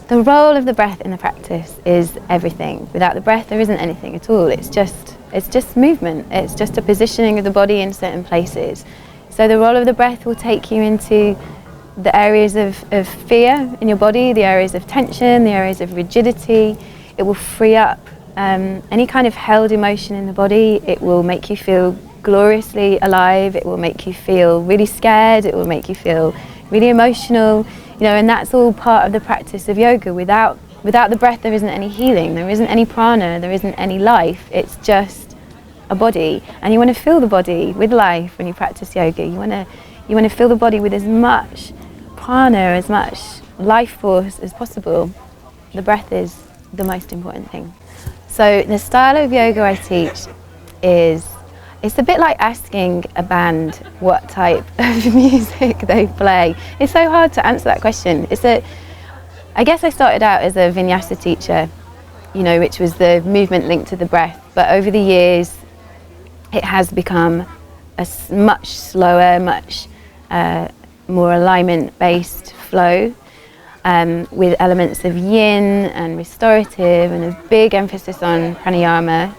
The role of the breath in the practice is everything. Without the breath, there isn't anything at all. It's just movement. It's just a positioning of the body in certain places. So the role of the breath will take you into the areas of fear in your body, the areas of tension, the areas of rigidity. It will free up any kind of held emotion in the body. It will make you feel gloriously alive. It will make you feel really scared. It will make you feel really emotional. And that's all part of the practice of yoga. Without the breath, there isn't any healing, there isn't any prana, there isn't any life. It's just a body, and you want to fill the body with life when you practice yoga. You want to fill the body with as much prana, as much life force as possible. The breath is the most important thing. So the style of yoga I teach it's a bit like asking a band what type of music they play. It's so hard to answer that question. I guess I started out as a vinyasa teacher, which was the movement linked to the breath. But over the years, it has become a much slower, much more alignment-based flow with elements of yin and restorative and a big emphasis on pranayama.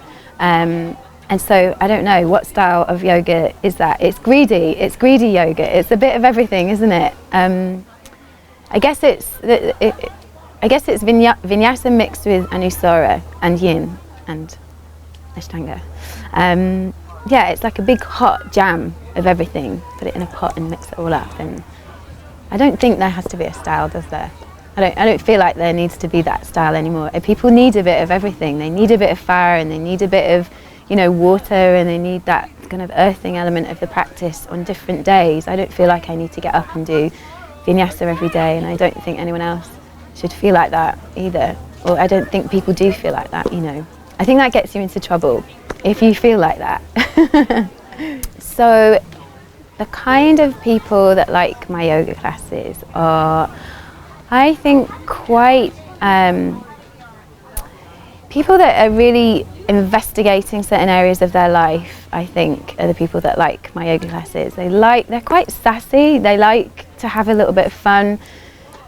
And so I don't know, what style of yoga is that? It's greedy yoga. It's a bit of everything, isn't it? I guess it's vinyasa mixed with anusara and yin and ashtanga. It's like a big hot jam of everything. Put it in a pot and mix it all up. And I don't think there has to be a style, does there? I don't feel like there needs to be that style anymore. People need a bit of everything. They need a bit of fire, and they need a bit of water, and they need that kind of earthing element of the practice on different days. I don't feel like I need to get up and do vinyasa every day, and I don't think anyone else should feel like that either. Or I don't think people do feel like that, I think that gets you into trouble if you feel like that. So the kind of people that like my yoga classes are, I think, quite people that are really investigating certain areas of their life. I think are the people that like my yoga classes. They're quite sassy. They like to have a little bit of fun.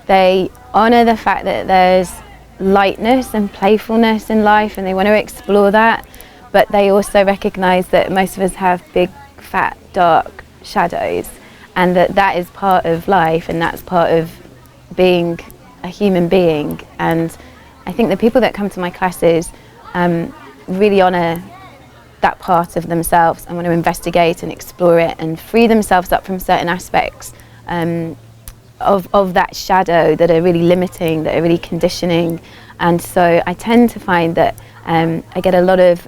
They honor the fact that there's lightness and playfulness in life, and they want to explore that. But they also recognize that most of us have big, fat, dark shadows, and that is part of life, and that's part of being a human being. And I think the people that come to my classes really honor that part of themselves and want to investigate and explore it and free themselves up from certain aspects of that shadow that are really limiting, that are really conditioning. And so I tend to find that I get a lot of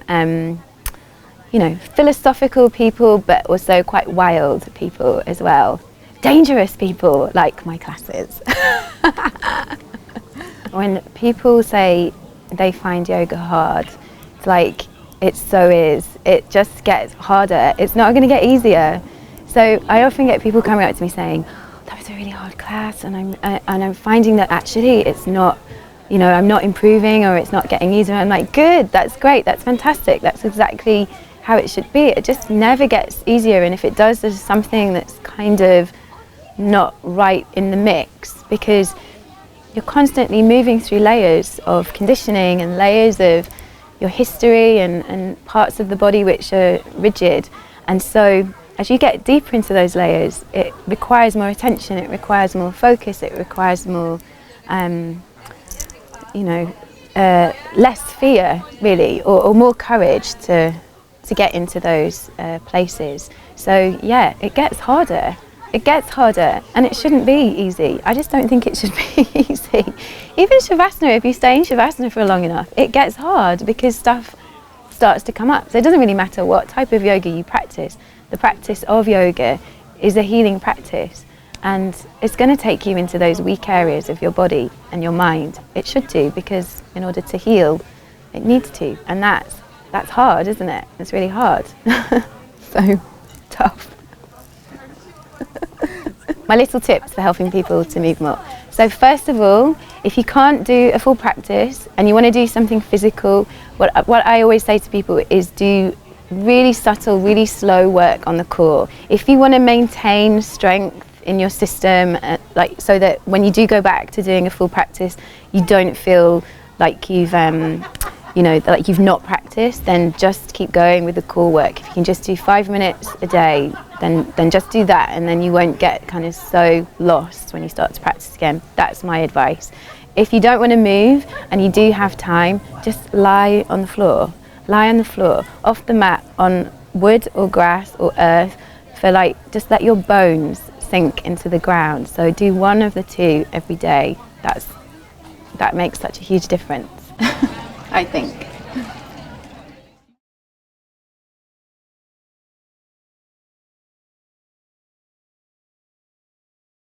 philosophical people, but also quite wild people as well. Dangerous people like my classes. When people say they find yoga hard, it's like it just gets harder. It's not going to get easier. So I often get people coming up to me saying, that was a really hard class, and I'm finding that actually it's not, I'm not improving, or it's not getting easier. I'm like, good, that's great, that's fantastic, that's exactly how it should be. It just never gets easier, and if it does, there's something that's kind of not right in the mix, because you're constantly moving through layers of conditioning and layers of your history and parts of the body which are rigid. And so as you get deeper into those layers, it requires more attention, it requires more focus, it requires more, less fear, really, or more courage to get into those places. So yeah, it gets harder. It gets harder, and it shouldn't be easy. I just don't think it should be easy. Even Shavasana, if you stay in Shavasana for long enough, it gets hard because stuff starts to come up. So it doesn't really matter what type of yoga you practice. The practice of yoga is a healing practice, and it's going to take you into those weak areas of your body and your mind. It should do, because in order to heal, it needs to, and that's hard, isn't it? It's really hard. So tough. My little tips for helping people to move more. So first of all, if you can't do a full practice and you want to do something physical, what I always say to people is do really subtle, really slow work on the core. If you want to maintain strength in your system, like, so that when you do go back to doing a full practice, you don't feel like you've you know, like you've not practiced. Then just keep going with the core work. If you can just do 5 minutes a day, then just do that, and then you won't get kind of so lost when you start to practice again. That's my advice. If you don't want to move and you do have time, just lie on the floor. Lie on the floor, off the mat, on wood or grass or earth, for like, just let your bones sink into the ground. So do one of the two every day. That makes such a huge difference. I think.